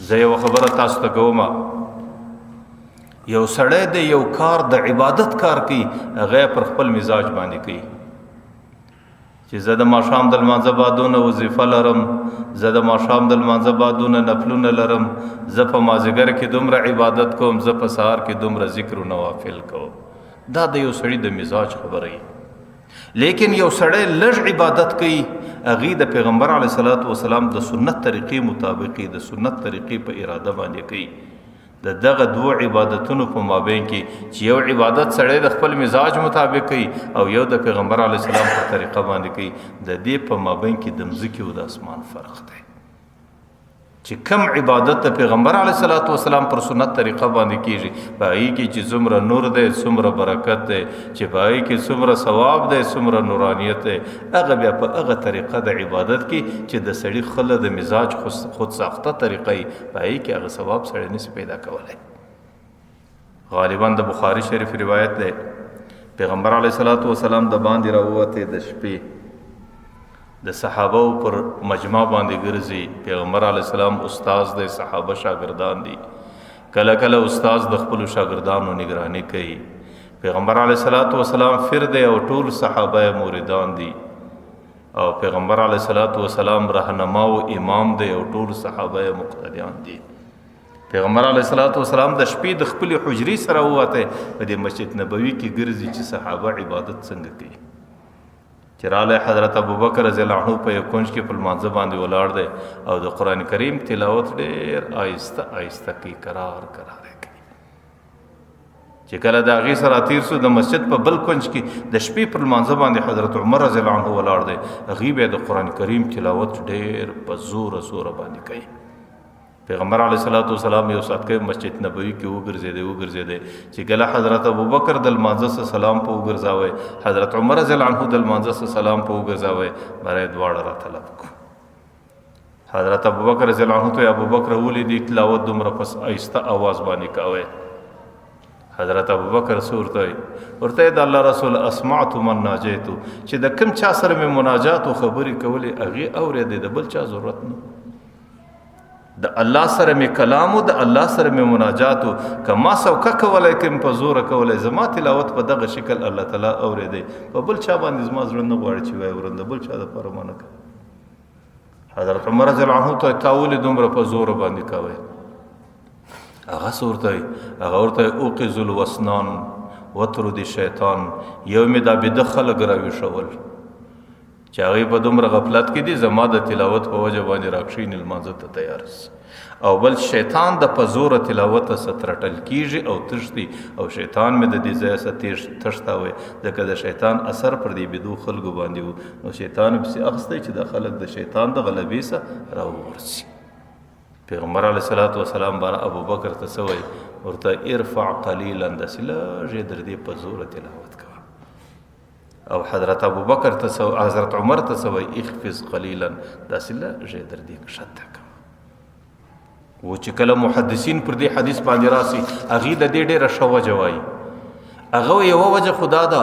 زه یو خبره تاسو ته کوم، یو سړی د یو کار د عبادت کار کوي، هغه پر خپل مزاج باندې کوي چې زه د ماښام د لمانځه بعدونه وظیفه لرم، زه د ماښام د لمانځه بعدونه نفلونه لرم، زه په مازدیګر کې دومره عبادت کوم، زه په سهار کې دومره ذکر و نوافل کوم. دا د یو سړي د مزاج خبره وي. لیکن یو سړی لږ عبادت کوي، هغې د پیغمبر علیه الصلاة والسلام د سنت طریقې مطابق د سنت طریقې په اراده باندې کوي. د دغه دوه عبادتونو په مابین کې چې یو عبادت سړی د خپل مزاج مطابق کوي او یو د پیغمبر علیه السلام په طریقه باندې کوي، د دې په مابین کې د مځکې او د اسمان فرق دی. چې کم عبادت د پیغمبر علیه الصلاة والسلام پر سنت طریقه باندې کیږي، په هغې کې چې څومره نور دی، څومره برکت دی، چې په هغې کې څومره ثواب دی، څومره نورانیت دی، هغه بیا په هغه طریقه د عبادت کې چې د سړي خله د مزاج خود ساخته طریقه وي، په هغې کې هغه ثواب سړی نشي پیدا کولی. غالبا د بخاري شریف روایت دی، پیغمبر علیه الصلاة والسلام د باندې راووتی د شپې، د صحابه پر مجمع باندې ګرځي. پیغمبر علیه السلام استاد دی، صحابه شاگردان دي. کله کله استاد د خپلو شاگردانو نگرانی کوي. پیغمبر علیه الصلاة والسلام فر دی او ټول صحابه موریدان دي، او پیغمبر علیه الصلاة والسلام رهنما او امام دی او ټول صحابه مقتدیان دي. پیغمبر علیه الصلاة والسلام د شپې د خپل حجرې سره ووته، په دې مسجد نبوي کې ګرځي چې صحابه عبادت څنګه کوي. چې رالی حضرت ابوبکر رضی الله عنه په یو کونج کې په لمانځه باندې ولاړ دی او د قرآن کریم تلاوت ډېر آهسته آهسته کوي، کرار کرار کوي. چې کله د هغې سره تیر سو، د مسجد په بل کونج کې د شپې پر لمانځه باندې حضرت عمر رضی الله عنه ولاړ دی، هغې بیا د قرآن کریم تلاوت ډېر په زوره زوره باندې کوي. پیغمبر علیه الصلاة والسلام یو ساعت کې مسجد نبوي کې وګرځېدی چې کله حضرت ابوبکر د لمانځه سره سلام په وګرځاوی، حضرت عمر رضی الله عنه د لمانځه سره سلام په وګرځاوی، برای دواړه را طلب کو. حضرت ابوبکر رضی الله عنه ته ابوبکر ولیدي تلاوت دومره پس آهسته آواز باندې کوي. حضرت ابوبکر ورته د الله رسول اسمعت من ناجیتو، چې د کوم چا سره مې مناجات او خبرې کولې هغې اورېدې، د بل چا ضرورت نه، د الله سره می کلامو، د الله سره می مناجاتو، که ما سوکه کولی کوم په زوره کولی، زما تلاوت په دغه شکل الله تعالی اورېدی، په بل چا باندې زما زړه نه غواړي چې وایي ورنده بل چا دپاره ما نه کوي. حضرت عمر رضی الله عنه ته تا ولې دومره په زوره باندې کوئ؟ هغه څه ورته وایي؟ هغه ورته وایي اوقظ الوسنان وطرد شیطان. یو مې دا بېده خلک راویښول چې هغې په دومره غفلت کې دي، زما د تلاوت په وجه باندې راکښېني لمانځه ته تیار سي، او بل شیطان د په زوره تلاوت څخه ترټل کېږي او تښتي، او شیطان مې د دې ځایه څخه تښتاوی، ځکه د شیطان اثر پر دې بېدو خلکو باندې و، نو شیطان پسې اخیستی چې د خلک د شیطان د غلبې څخه راوغورځي. پیغمبر علیه الصلاة والسلام باره ابوبکر ته څه وایي؟ ورته ارفع قلیلا، داسې لږ یې در دې په زوره تلاوت کوه. او حضرت ابوبکر ته حضرت عمر ته څه وایي؟ اخفض قلیلا، داسې لږ یې در دې کښته کوه. و چې کله محدثین پر دې حدیث باندې راسي، هغې د دې ډېره ښه وجه وایي. هغه یوه وجه خو دا ده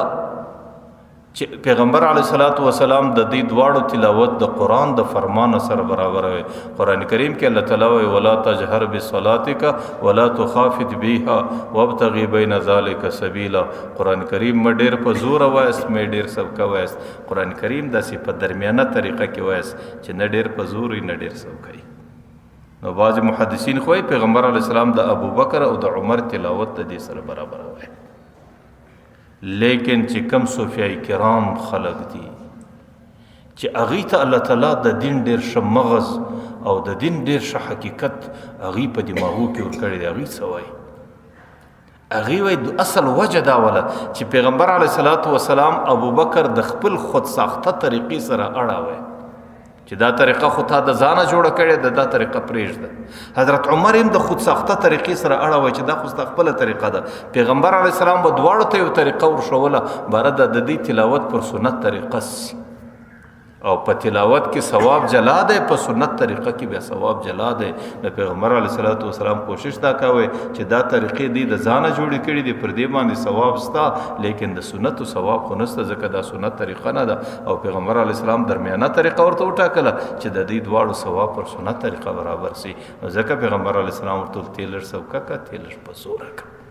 چې پیغمبر علیه الصلاة والسلام د دې دواړو تلاوت د قرآن د فرمانه سره برابر وي. قرآن کریم کې الله تعالی وایي ولا تجهر بصلاتک ولا تخافت بها وابتغ بین ذلک سبیلا. قرآن کریم مې ډېر په زوره وایست، مې ډېر سبکه وایست. قرآن کریم داسې په درمیانه طریقه کې وایست چې نه ډېر په زور وي نه ډېر سبکه وي. نو بعض محدثین خو پیغمبر علیه السلام د ابوبکر او د عمر تلاوت د دې سره برابر وایي. لیکن چې کم صوفیای کرام خلق دي چې هغې ته الله تعالی د دین ډېر ښه مغز او د دین ډېر ښه حقیقت هغې په دماغو کې ورکړی دی، هغې څه وایي؟ هغې وایي اصل وجه دا وله چې پیغمبر علیه الصلاة والسلام ابوبکر د خپل خود ساخته طریقې سره اړوي، چې دا طریقه خو تا د ځانه جوړه کړې ده، دا طریقه پرېږده. حضرت عمر هم د خود ساخته طریقې سره اړوي چې دا خو ستا خپله طریقه ده. پیغمبر علیه السلام به دواړو ته یو طریقه ورښوله، باره د دې تلاوت پر سنت طریقه سي. او په تلاوت کې ثواب جلا دی، په سنت طریقه کې بیا ثواب جلا دی. د پیغمبر علیه الصلاۃ والسلام کوشش دا کوي چې دا طریقې دی د ځانه جوړې کړي دي، پر دې باندې ثواب ستا، لیکن د سنت ثواب خو نسته، ځکه دا سنت طریقه نه ده. او پیغمبر علیه السلام درمیانه طریقه ورته وټاکله چې د دې دواړو ثواب پر سنت طریقه برابر سي. ځکه پیغمبر علیه السلام ورته تیلر سوکه کا تیلر په زوره کا.